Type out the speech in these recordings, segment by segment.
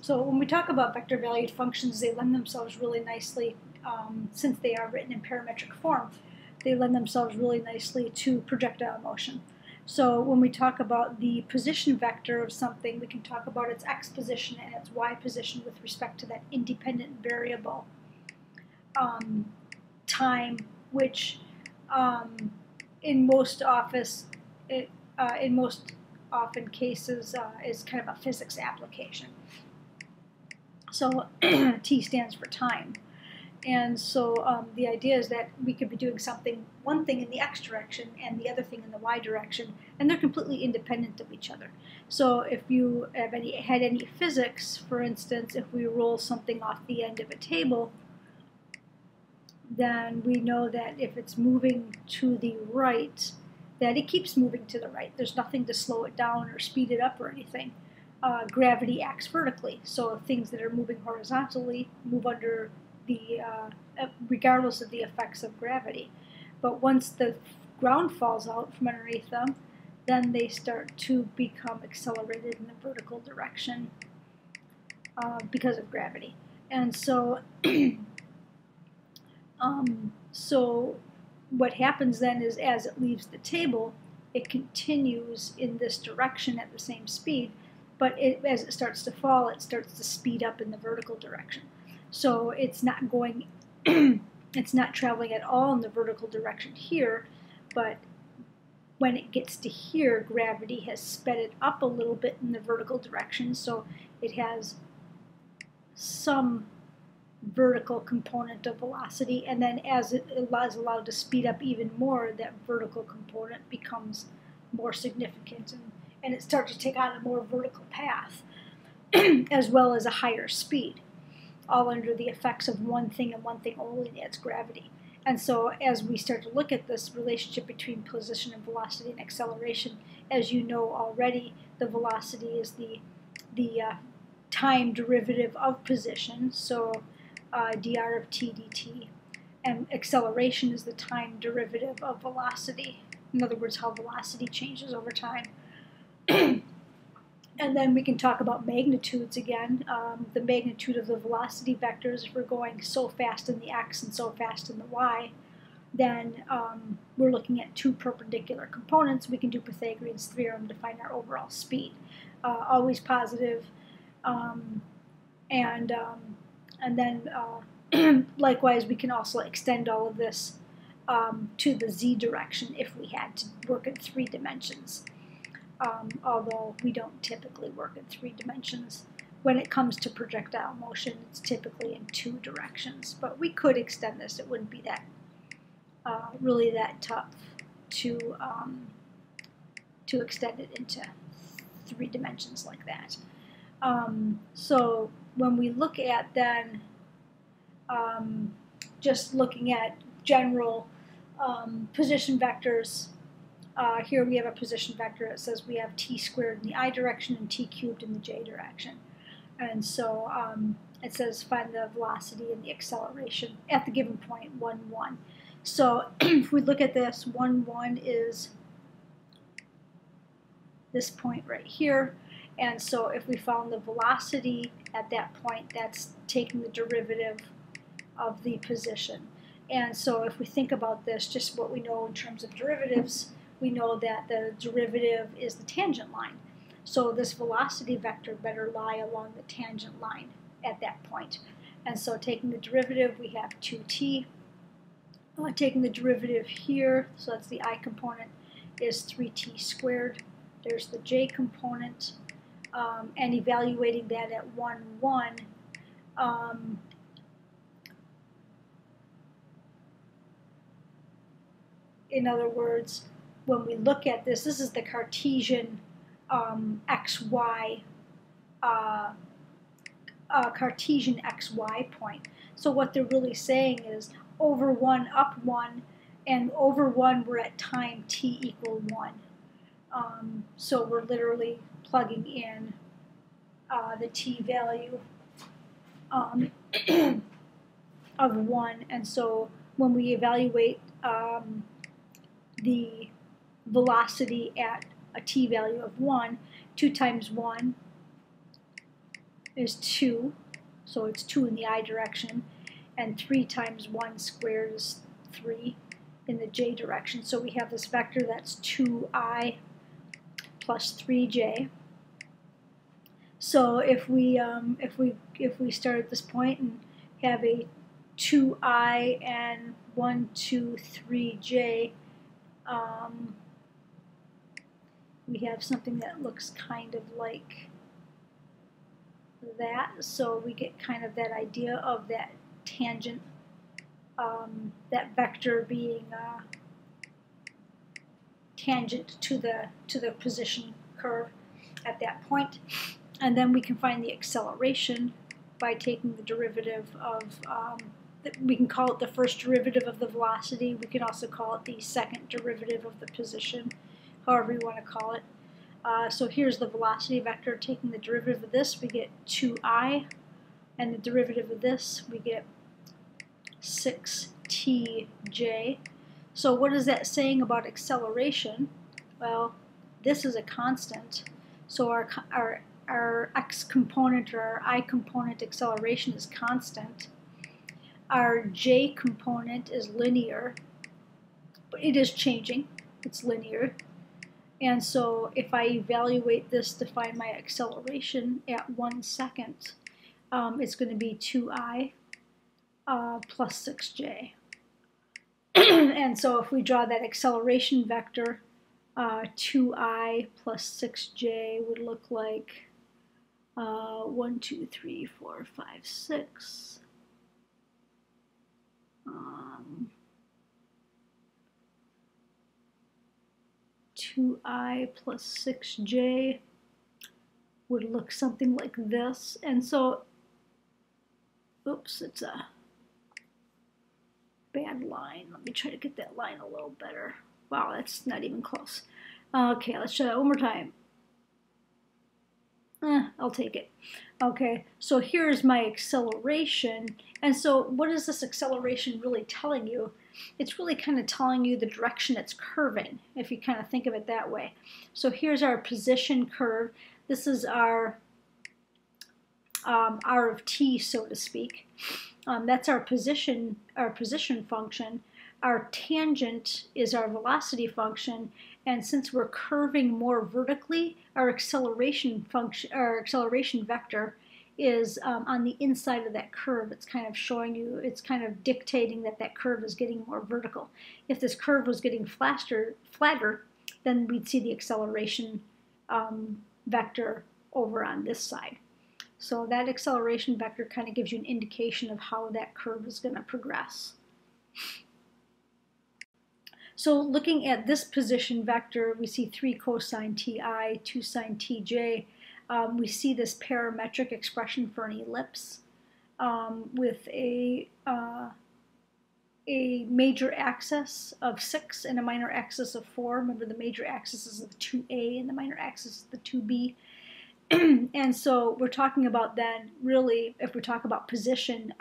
So when we talk about vector valued functions, they lend themselves really nicely, since they are written in parametric form, they lend themselves really nicely to projectile motion. So when we talk about the position vector of something, we can talk about its x position and its y position with respect to that independent variable time, which in most often cases is kind of a physics application. So T stands for time. And so the idea is that we could be doing one thing in the x direction and the other thing in the y direction, and they're completely independent of each other. So if you have had any physics, for instance, if we roll something off the end of a table, then we know that if it's moving to the right, that it keeps moving to the right. There's nothing to slow it down or speed it up or anything. Gravity acts vertically, so things that are moving horizontally move under the regardless of the effects of gravity. But once the ground falls out from underneath them, then they start to become accelerated in the vertical direction because of gravity. And so so what happens then is, as it leaves the table, it continues in this direction at the same speed, but as it starts to fall, it starts to speed up in the vertical direction. So it's not going, it's not traveling at all in the vertical direction here, but when it gets to here, gravity has sped it up a little bit in the vertical direction, so it has some vertical component of velocity, and then as it is allowed to speed up even more, that vertical component becomes more significant, and it starts to take on a more vertical path, as well as a higher speed, all under the effects of one thing and one thing only, that's gravity. And so as we start to look at this relationship between position and velocity and acceleration, as you know already, the velocity is the time derivative of position, so dr of t dt, and acceleration is the time derivative of velocity. In other words, how velocity changes over time. And then we can talk about magnitudes again. The magnitude of the velocity vectors, if we're going so fast in the x and so fast in the y, then we're looking at two perpendicular components. We can do Pythagorean's theorem to find our overall speed. Always positive, and then likewise we can also extend all of this to the z direction if we had to work in 3 dimensions. Although we don't typically work in 3 dimensions. When it comes to projectile motion, it's typically in 2 directions. But we could extend this. It wouldn't be that really that tough to extend it into 3 dimensions like that. So when we look at then just looking at general position vectors, here we have a position vector. It says we have t squared in the I direction and t cubed in the j direction. And so it says find the velocity and the acceleration at the given point, 1, 1. So if we look at this, 1, 1 is this point right here. And so if we found the velocity at that point, that's taking the derivative of the position. And so if we think about this, just what we know in terms of derivatives, we know that the derivative is the tangent line. So this velocity vector better lie along the tangent line at that point. And so taking the derivative, we have 2t. Taking the derivative here, so that's the I component, is 3t squared. There's the j component. And evaluating that at 1, 1, in other words, when we look at this, this is the Cartesian xy Cartesian xy point. So what they're really saying is over 1, up 1, and over 1 we're at time t equal 1. So we're literally plugging in the t value of 1, and so when we evaluate the velocity at a t value of 1, 2 times 1 is 2, so it's 2 in the I direction, and 3 times 1 squared is 3 in the j direction. So we have this vector that's 2I plus 3j. So if we start at this point and have a 2I and 1, 2, 3j, we have something that looks kind of like that. So we get kind of that idea of that tangent, that vector being tangent to the position curve at that point. And then we can find the acceleration by taking the derivative of, we can call it the first derivative of the velocity. We can also call it the second derivative of the position, however you want to call it. So here's the velocity vector. Taking the derivative of this, we get 2I, and the derivative of this, we get 6tj. So what is that saying about acceleration? Well, this is a constant. So our x component or our I component acceleration is constant. Our j component is linear, but it is changing. It's linear. And so if I evaluate this to find my acceleration at 1 second, it's going to be 2I plus 6j. And so if we draw that acceleration vector, 2I plus 6j would look like 1, 2, 3, 4, 5, 6. 2I plus 6j would look something like this. And so, oops, it's a bad line. Let me try to get that line a little better. Wow, that's not even close. Okay, let's try that one more time. I'll take it. Okay, so here's my acceleration. And so what is this acceleration really telling you? It's really kind of telling you the direction it's curving, if you kind of think of it that way. So here's our position curve. This is our r of t, so to speak. That's our position function. Our tangent is our velocity function, and since we're curving more vertically, our acceleration function, our acceleration vector, is on the inside of that curve. It's kind of showing you, it's kind of dictating that that curve is getting more vertical. If this curve was getting flatter, then we'd see the acceleration vector over on this side. So that acceleration vector kind of gives you an indication of how that curve is going to progress. So looking at this position vector, we see 3 cosine ti, 2 sine tj. We see this parametric expression for an ellipse with a major axis of 6 and a minor axis of 4. Remember, the major axis is the 2a and the minor axis is the 2b. And so we're talking about then, really, if we talk about position,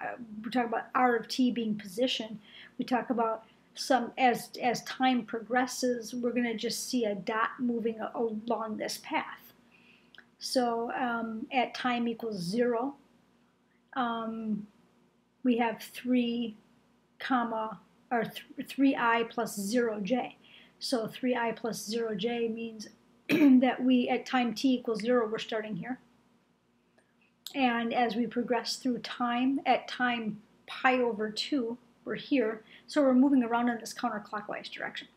we talk about r of t being position. We talk about some, as time progresses, we're going to just see a dot moving along this path. So at time equals 0, we have 3i plus 0j. So 3i plus 0j means that we, at time t equals 0, we're starting here. And as we progress through time, at time pi over 2, we're here. So we're moving around in this counterclockwise direction.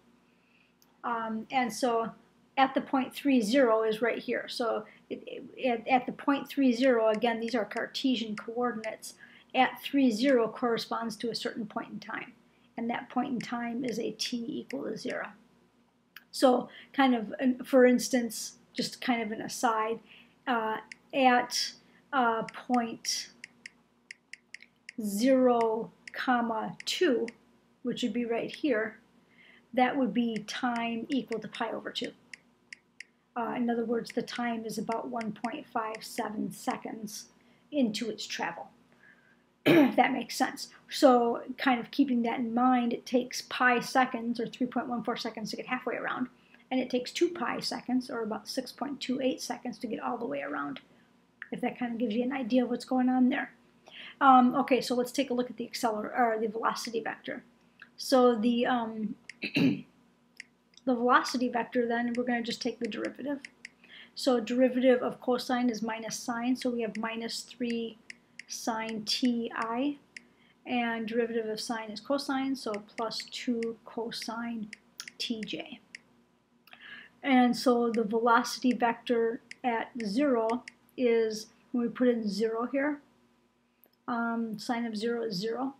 And so at the point 30 is right here. So at the point 30, again, these are Cartesian coordinates. At 30 corresponds to a certain point in time. And that point in time is a t equal to 0. So kind of, for instance, just kind of an aside, at point 0, 2, which would be right here, that would be time equal to pi over 2. In other words, the time is about 1.57 seconds into its travel, if that makes sense. So kind of keeping that in mind, it takes pi seconds, or 3.14 seconds, to get halfway around, and it takes 2 pi seconds, or about 6.28 seconds, to get all the way around. if that kind of gives you an idea of what's going on there. Okay, so let's take a look at the the velocity vector. So the the velocity vector, then we're going to just take the derivative. So derivative of cosine is minus sine, so we have minus 3 sine ti, and derivative of sine is cosine, so plus 2 cosine tj. And so the velocity vector at 0 is, when we put in 0 here, sine of 0 is 0.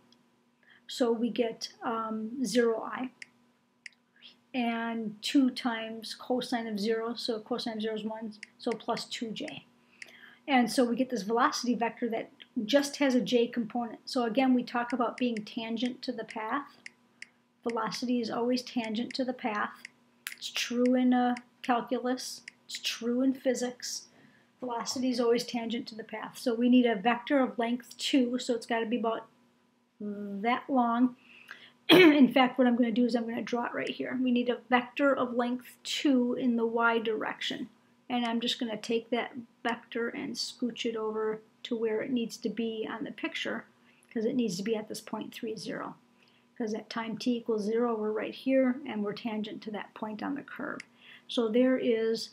So we get 0i. And 2 times cosine of 0, so cosine of 0 is 1, so plus 2j. And so we get this velocity vector that just has a j component. So again, we talk about being tangent to the path. Velocity is always tangent to the path. It's true in calculus. It's true in physics. Velocity is always tangent to the path. So we need a vector of length 2, so it's got to be about that long. In fact, what I'm going to do is I'm going to draw it right here. We need a vector of length 2 in the y direction. And I'm just going to take that vector and scooch it over to where it needs to be on the picture, because it needs to be at this point 3, 0. Because at time t equals 0, we're right here, and we're tangent to that point on the curve. So there is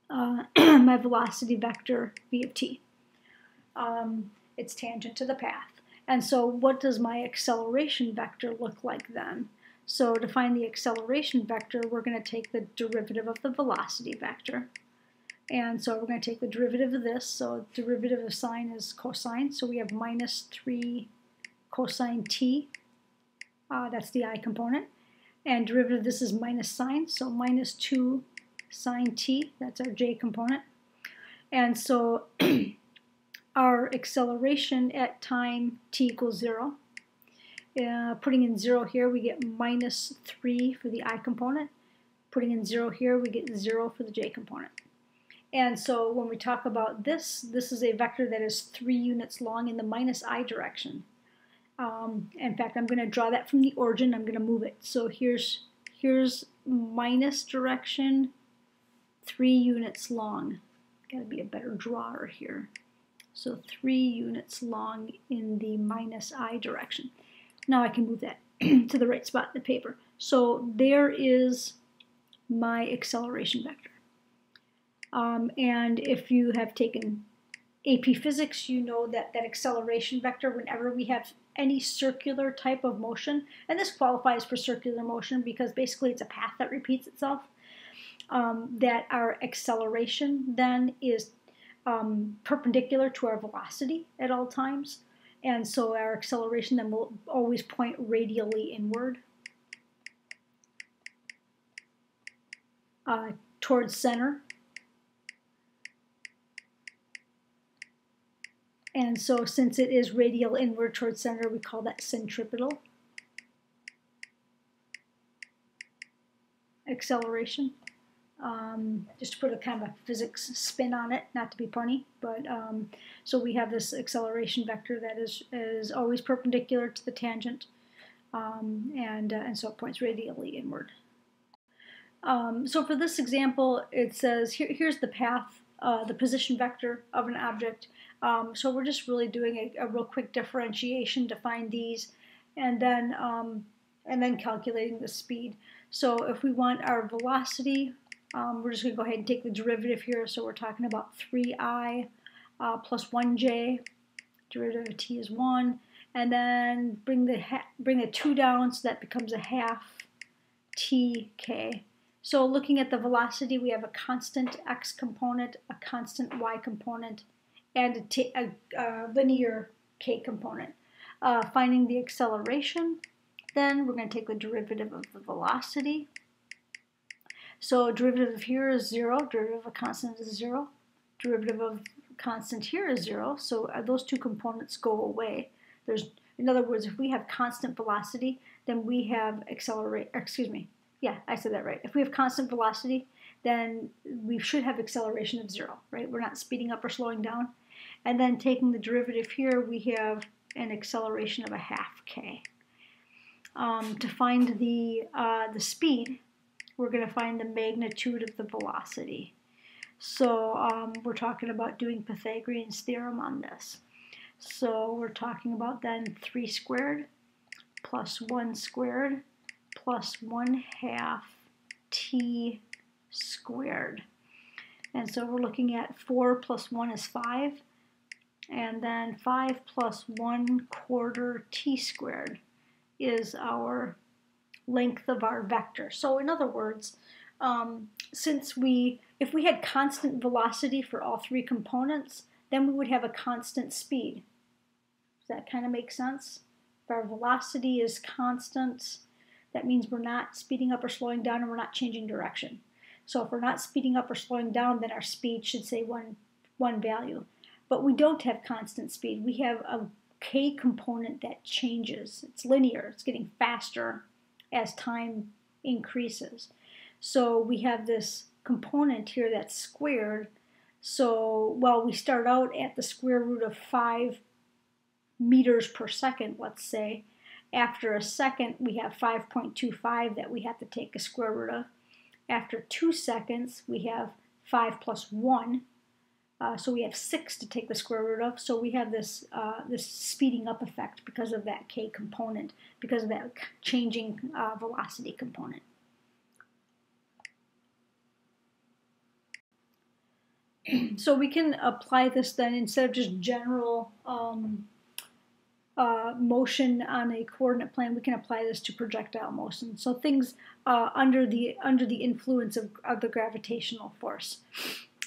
my velocity vector v of t. It's tangent to the path. And so what does my acceleration vector look like then? So to find the acceleration vector, we're going to take the derivative of the velocity vector. And so we're going to take the derivative of this. So derivative of sine is cosine. So we have minus 3 cosine t. That's the I component. And derivative of this is minus sine. So minus 2 sine t. That's our j component. And so our acceleration at time t equals 0. Putting in 0 here, we get minus 3 for the I component. Putting in 0 here, we get 0 for the j component. And so when we talk about this, this is a vector that is 3 units long in the minus I direction. In fact, I'm going to draw that from the origin. I'm going to move it. So here's minus direction, 3 units long. Got to be a better drawer here. So 3 units long in the minus I direction. Now I can move that to the right spot in the paper. So there is my acceleration vector. And if you have taken AP Physics, you know that that acceleration vector, whenever we have any circular type of motion, and this qualifies for circular motion because basically it's a path that repeats itself, that our acceleration then is perpendicular to our velocity at all times. And so our acceleration then will always point radially inward towards center. And so since it is radial inward towards center, we call that centripetal acceleration. Just to put a kind of a physics spin on it, not to be punny, but so we have this acceleration vector that is always perpendicular to the tangent, and so it points radially inward. So for this example, it says here's the path, the position vector of an object. So we're just really doing a real quick differentiation to find these, and then calculating the speed. So if we want our velocity, we're just going to go ahead and take the derivative here. So we're talking about 3i plus 1j. Derivative of t is 1. And then bring the 2 down, so that becomes a half tk. So looking at the velocity, we have a constant x component, a constant y component, and a linear k component. Finding the acceleration, then we're going to take the derivative of the velocity. So derivative of here is 0, derivative of constant is 0, derivative of constant here is 0, so those two components go away. In other words, if we have constant velocity, then we have I said that right. If we have constant velocity, then we should have acceleration of 0, right? We're not speeding up or slowing down. And then taking the derivative here, we have an acceleration of a half k. To find the speed, we're going to find the magnitude of the velocity. So we're talking about doing Pythagorean's theorem on this. So we're talking about then 3 squared plus 1 squared plus 1/2 t squared. And so we're looking at 4 plus 1 is 5, and then 5 plus 1/4 t squared is our length of our vector. So in other words, if we had constant velocity for all 3 components, then we would have a constant speed. Does that kind of make sense? If our velocity is constant, that means we're not speeding up or slowing down, and we're not changing direction. So if we're not speeding up or slowing down, then our speed should say one value. But we don't have constant speed. We have a k component that changes. It's linear. It's getting faster as time increases. So we have this component here that's squared. So we start out at the square root of 5 meters per second, let's say. After a second, we have 5.25 that we have to take a square root of. After 2 seconds, we have 5 plus 1. So we have 6 to take the square root of. So we have this speeding up effect because of that k component, because of that changing velocity component. So we can apply this then, instead of just general motion on a coordinate plane, we can apply this to projectile motion. So things under the influence of the gravitational force.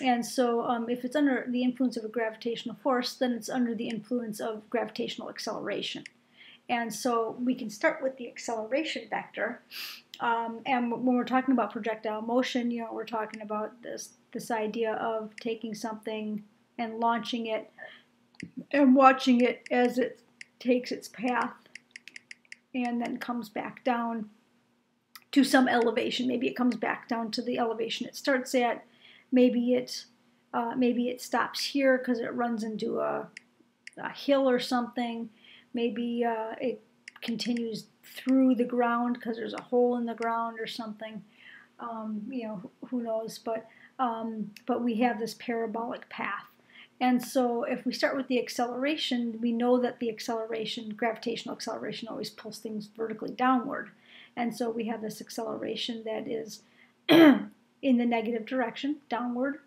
And so if it's under the influence of a gravitational force, then it's under the influence of gravitational acceleration. And so we can start with the acceleration vector. And when we're talking about projectile motion, we're talking about this idea of taking something and launching it and watching it as it takes its path and then comes back down to some elevation. Maybe it comes back down to the elevation it starts at. Maybe it stops here because it runs into a hill or something. Maybe it continues through the ground because there's a hole in the ground or something. Who knows? But we have this parabolic path. And so if we start with the acceleration, we know that the gravitational acceleration, always pulls things vertically downward. And so we have this acceleration that is in the negative direction, downward.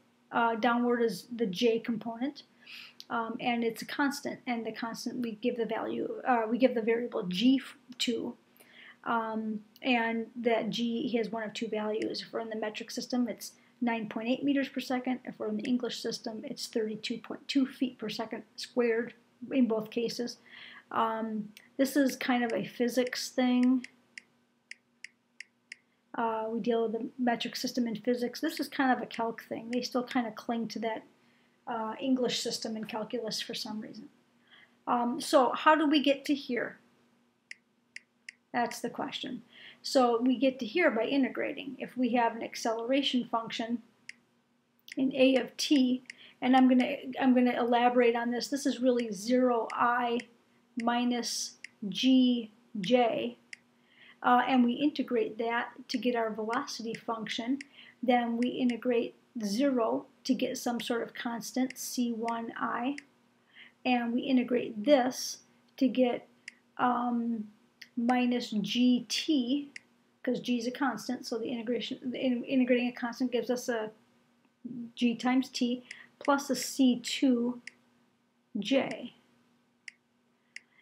Downward is the j component, and it's a constant. And the constant we give the variable g to, and that g has one of 2 values. If we're in the metric system, it's 9.8 meters per second. If we're in the English system, it's 32.2 feet per second squared in both cases. This is kind of a physics thing. We deal with the metric system in physics. This is kind of a calc thing. They still kind of cling to that English system in calculus for some reason. So how do we get to here? That's the question. So we get to here by integrating. If we have an acceleration function in a of t, and I'm gonna elaborate on this. This is really 0I minus gj, and we integrate that to get our velocity function. Then we integrate 0 to get some sort of constant, c1i, and we integrate this to get minus gt, because g is a constant, so integrating a constant gives us a g times t plus a c2j.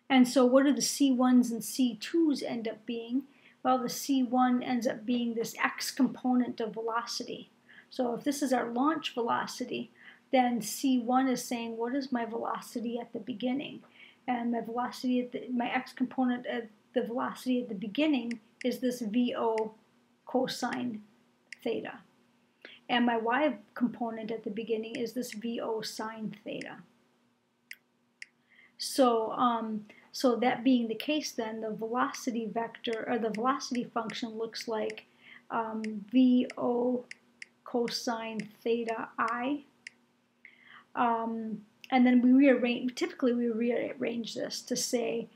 And so what do the c1s and c2s end up being? Well, the c1 ends up being this x component of velocity. So if this is our launch velocity, then c1 is saying, what is my velocity at the beginning? And my velocity my x component at the velocity at the beginning is this VO cosine theta. And my y component at the beginning is this VO sine theta. So, so that being the case, then the velocity vector, or the velocity function, looks like VO cosine theta I. And then we rearrange, typically we rearrange this to say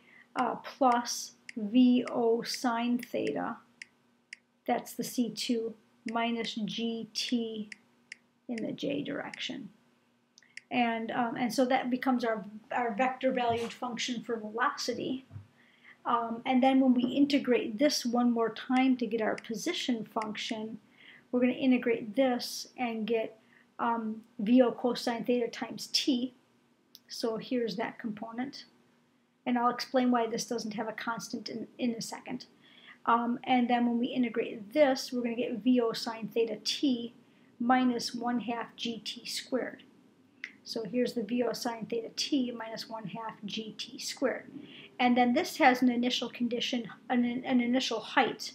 plus VO sine theta, that's the C2, minus GT in the j direction. And so that becomes our vector valued function for velocity. And then when we integrate this one more time to get our position function, we're going to integrate this and get VO cosine theta times t. So here's that component. And I'll explain why this doesn't have a constant in a second. And then when we integrate this, we're going to get VO sine theta t minus 1/2 gt squared. So here's the VO sine theta t minus 1/2 gt squared. And then this has an initial condition, an initial height.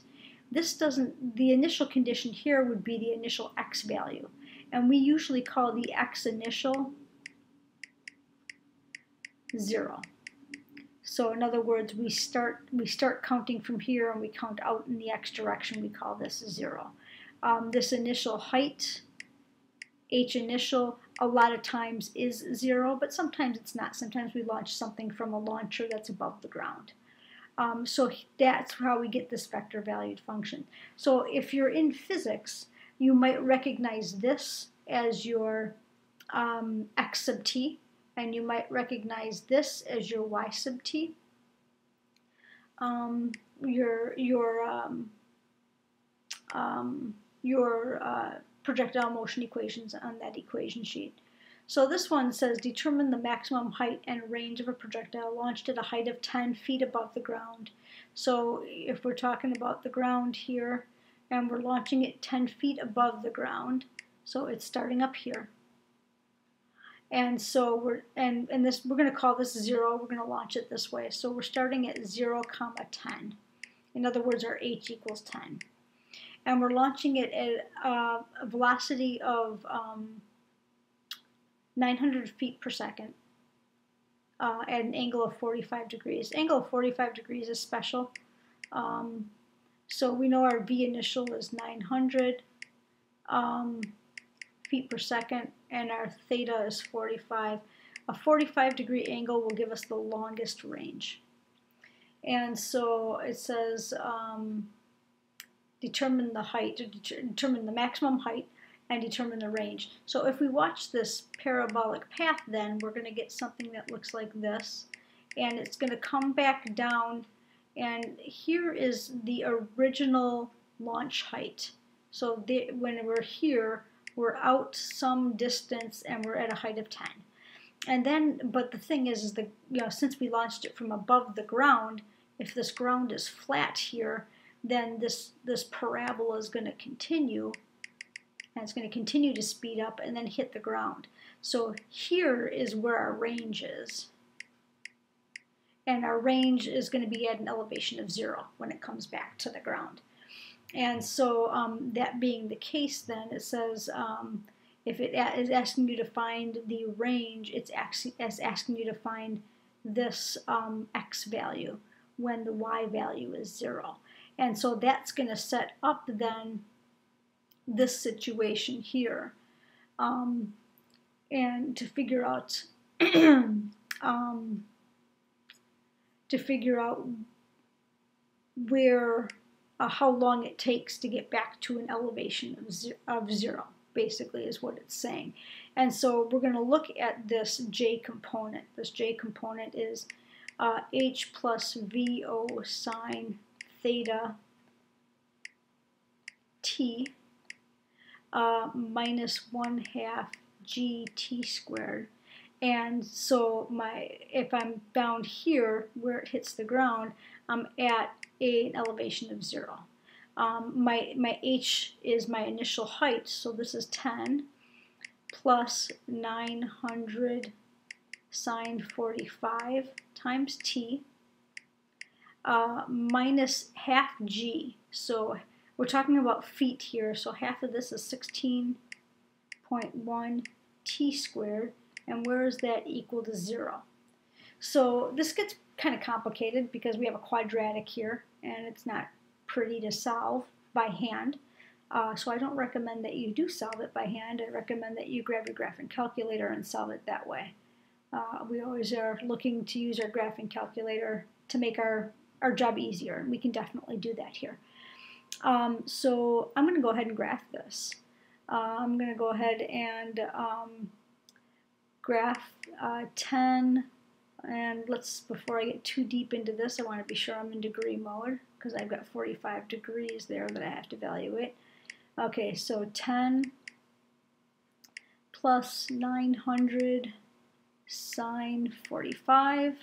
This doesn't, the initial condition here would be the initial x value. And we usually call the x initial 0. So in other words, we start counting from here and we count out in the x direction. We call this 0. This initial height, h initial, a lot of times is 0, but sometimes it's not. Sometimes we launch something from a launcher that's above the ground. So that's how we get this vector valued function. So if you're in physics, you might recognize this as your x sub t, and you might recognize this as your y sub t. Your projectile motion equations on that equation sheet. So this one says determine the maximum height and range of a projectile launched at a height of 10 feet above the ground. So if we're talking about the ground here and we're launching it 10 feet above the ground, so it's starting up here. And so we're going to call this 0. We're going to launch it this way. So we're starting at 0, 10. In other words, our h equals 10. And we're launching it at a velocity of 900 feet per second at an angle of 45 degrees. Angle of 45 degrees is special. So we know our v initial is 900 feet per second, and our theta is 45. A 45-degree angle will give us the longest range. And so it says determine the height, determine the maximum height, and determine the range. So if we watch this parabolic path, then we're going to get something that looks like this, and it's going to come back down, and here is the original launch height. So when we're here, we're out some distance and we're at a height of 10. And then, but the thing is that, since we launched it from above the ground, if this ground is flat here, then this parabola is going to continue, and it's going to continue to speed up and then hit the ground. So here is where our range is. And our range is going to be at an elevation of 0 when it comes back to the ground. And so that being the case, then it says if it is asking you to find the range, it's asking you to find this x value when the y value is 0. And so that's going to set up then this situation here, and to figure out where how long it takes to get back to an elevation of 0, basically is what it's saying. And so we're going to look at this j component. This j component is h plus VO sine theta t minus 1/2 gt squared. And so if I'm down here where it hits the ground, I'm at an elevation of 0. My h is my initial height, so this is 10 plus 900 sine 45 times t minus 1/2 g. So we're talking about feet here, so half of this is 16.1 t squared, and where is that equal to 0? So this gets kind of complicated because we have a quadratic here, and it's not pretty to solve by hand. So I don't recommend that you do solve it by hand. I recommend that you grab your graphing calculator and solve it that way. We always are looking to use our graphing calculator to make our job easier, and we can definitely do that here. So I'm going to go ahead and graph this. I'm going to go ahead and graph 10, and before I get too deep into this, I want to be sure I'm in degree mode, because I've got 45 degrees there that I have to evaluate. Okay, so 10 plus 900 sine 45,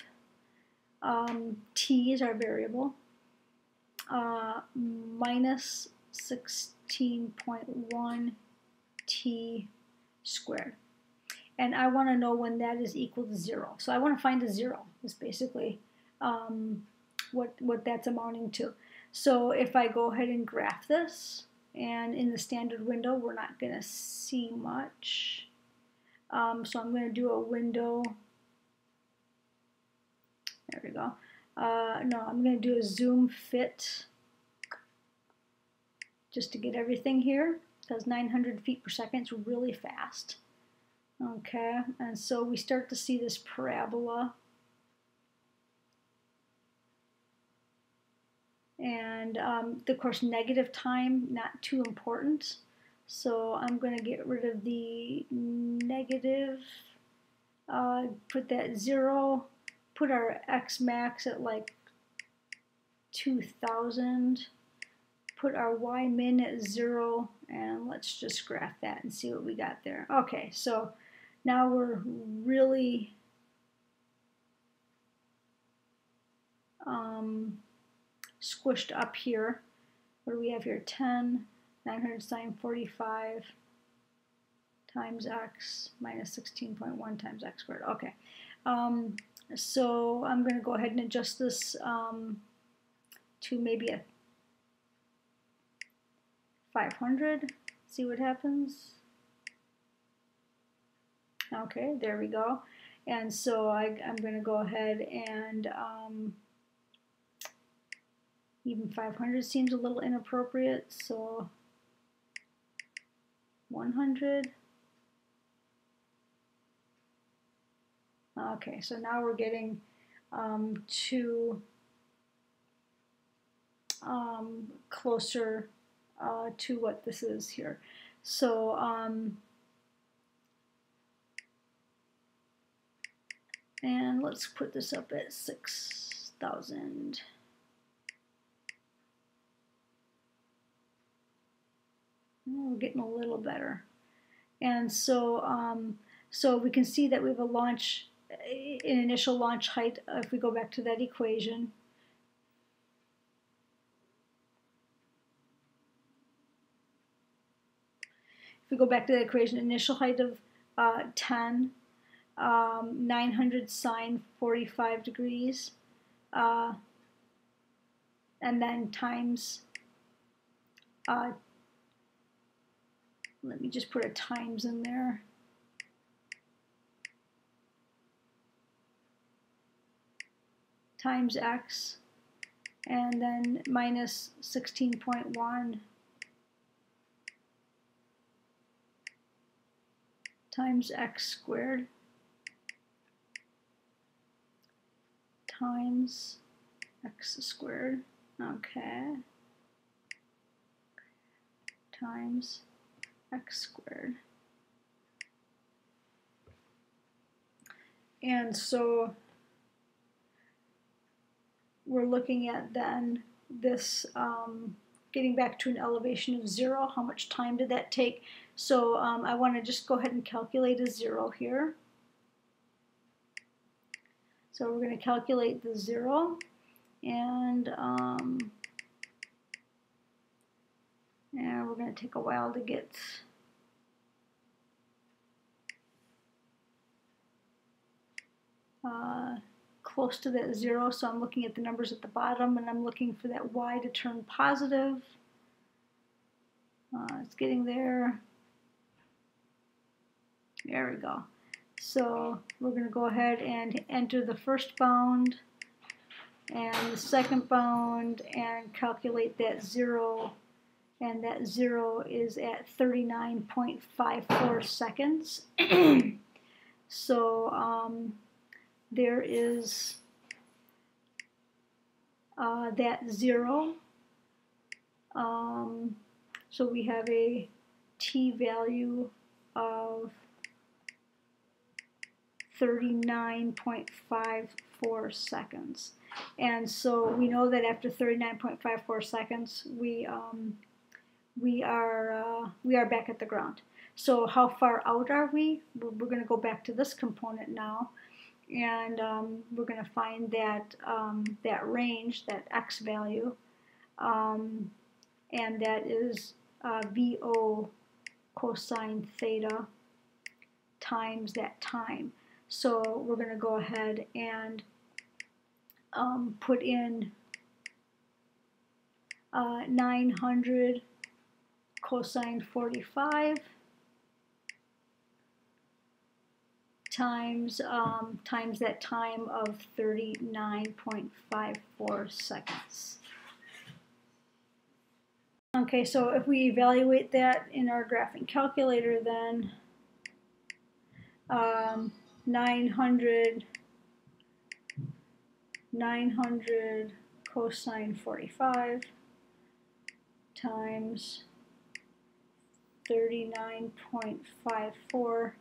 t is our variable, minus 16.1 t squared. And I want to know when that is equal to 0. So I want to find a 0, is basically what that's amounting to. So if I go ahead and graph this, and in the standard window, we're not going to see much. So I'm going to do a window. There we go. No, I'm going to do a zoom fit just to get everything here, because 900 feet per second is really fast. Okay, and so we start to see this parabola. And of course, negative time, not too important. So I'm going to get rid of the negative, put that 0, put our x max at like 2000, put our y min at 0, and let's just graph that and see what we got there. Okay, so now we're really squished up here. What do we have here? 10, 900 sine 45 times x minus 16.1 times x squared. Okay, so I'm going to go ahead and adjust this to maybe a 500. See what happens. Okay, there we go. And so I'm going to go ahead and even 500 seems a little inappropriate, so 100. Okay, so now we're getting to closer to what this is here. So and let's put this up at 6,000. We're getting a little better. And so so we can see that we have an initial launch height. If we go back to that equation, initial height of 10, 900 sine 45 degrees, and then times, let me just put a times in there, times x, and then minus 16.1 times x squared times x squared, okay, times x squared. And so we're looking at then this getting back to an elevation of 0. How much time did that take? So I want to just go ahead and calculate a 0 here. So we're going to calculate the 0, and we're going to take a while to get close to that 0. So I'm looking at the numbers at the bottom, and I'm looking for that y to turn positive. It's getting there. There we go. So we're going to go ahead and enter the first bound and the second bound and calculate that 0. And that 0 is at 39.54 seconds. So there is that 0. So we have a t-value of 39.54 seconds. And so we know that after 39.54 seconds, we are back at the ground. So how far out are we? We're going to go back to this component now, and we're going to find that that range, that x value, and that is VO cosine theta times that time. So we're going to go ahead and put in 900 cosine 45 times times that time of 39.54 seconds. Okay, so if we evaluate that in our graphing calculator, then 900 cosine 45 times 39.54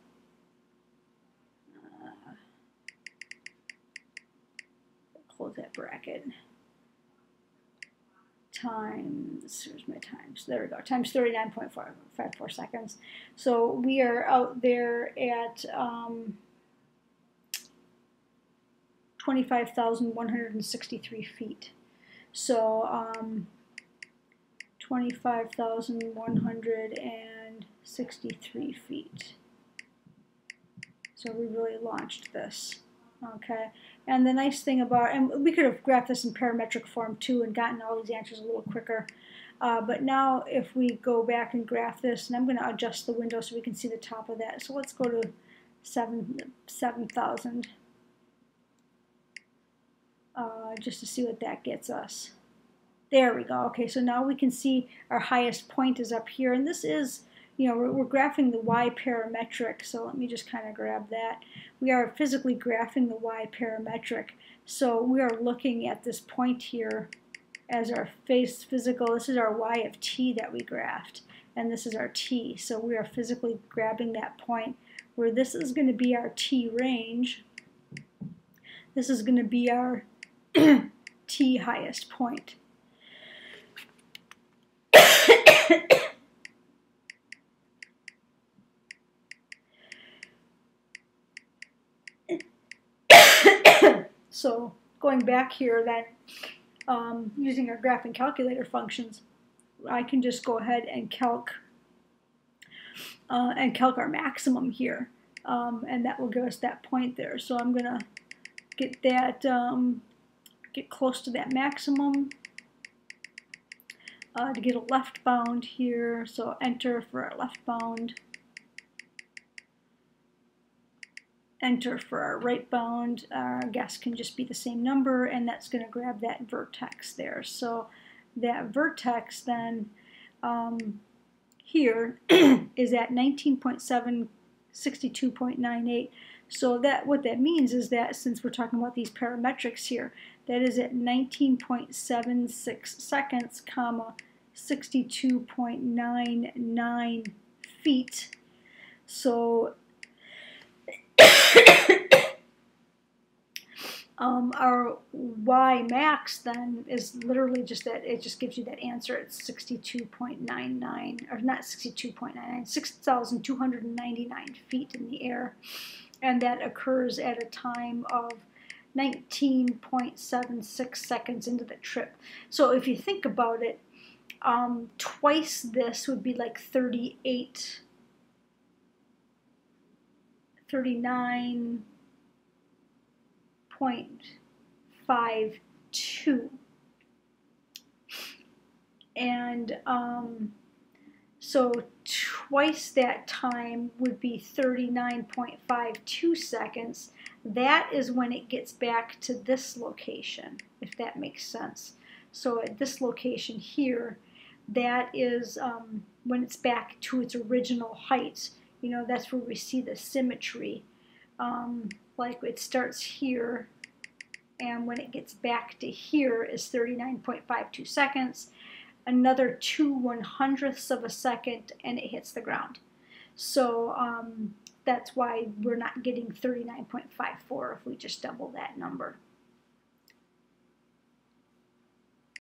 close that bracket, times, here's my times, there we go, times 39.54 seconds. So we are out there at 25,163 feet. So 25,163 feet. So we really launched this. Okay, and the nice thing about, and we could have graphed this in parametric form too and gotten all these answers a little quicker. But now if we go back and graph this, and I'm going to adjust the window so we can see the top of that. So let's go to 7,000 just to see what that gets us. There we go. Okay, so now we can see our highest point is up here, and this is, you know, we're graphing the y parametric, so let me just kind of grab that. We are physically graphing the y parametric, so we are looking at this point here as our physical, this is our y of t that we graphed, and this is our t, so we are physically grabbing that point where this is going to be our t range, this is going to be our t highest point. So going back here then, using our graphing calculator functions, I can just go ahead and calc our maximum here, and that will give us that point there. So I'm going to get that, get close to that maximum to get a left bound here. So enter for our left bound. Enter for our right bound. Our guess can just be the same number, and that's going to grab that vertex there. So that vertex then here is at 19.762.98. So that what that means is that since we're talking about these parametrics here, that is at 19.76 seconds, comma 62.99 feet. So our y max then is literally just that, it just gives you that answer. It's 62.99, or not 62.99, 6,299 feet in the air, and that occurs at a time of 19.76 seconds into the trip. So if you think about it, twice this would be like 39.52, and so twice that time would be 39.52 seconds. That is when it gets back to this location, if that makes sense. So at this location here, that is when it's back to its original height. You know, that's where we see the symmetry. Like it starts here, and when it gets back to here is 39.52 seconds. another 2/100ths of a second, and it hits the ground. So that's why we're not getting 39.54 if we just double that number.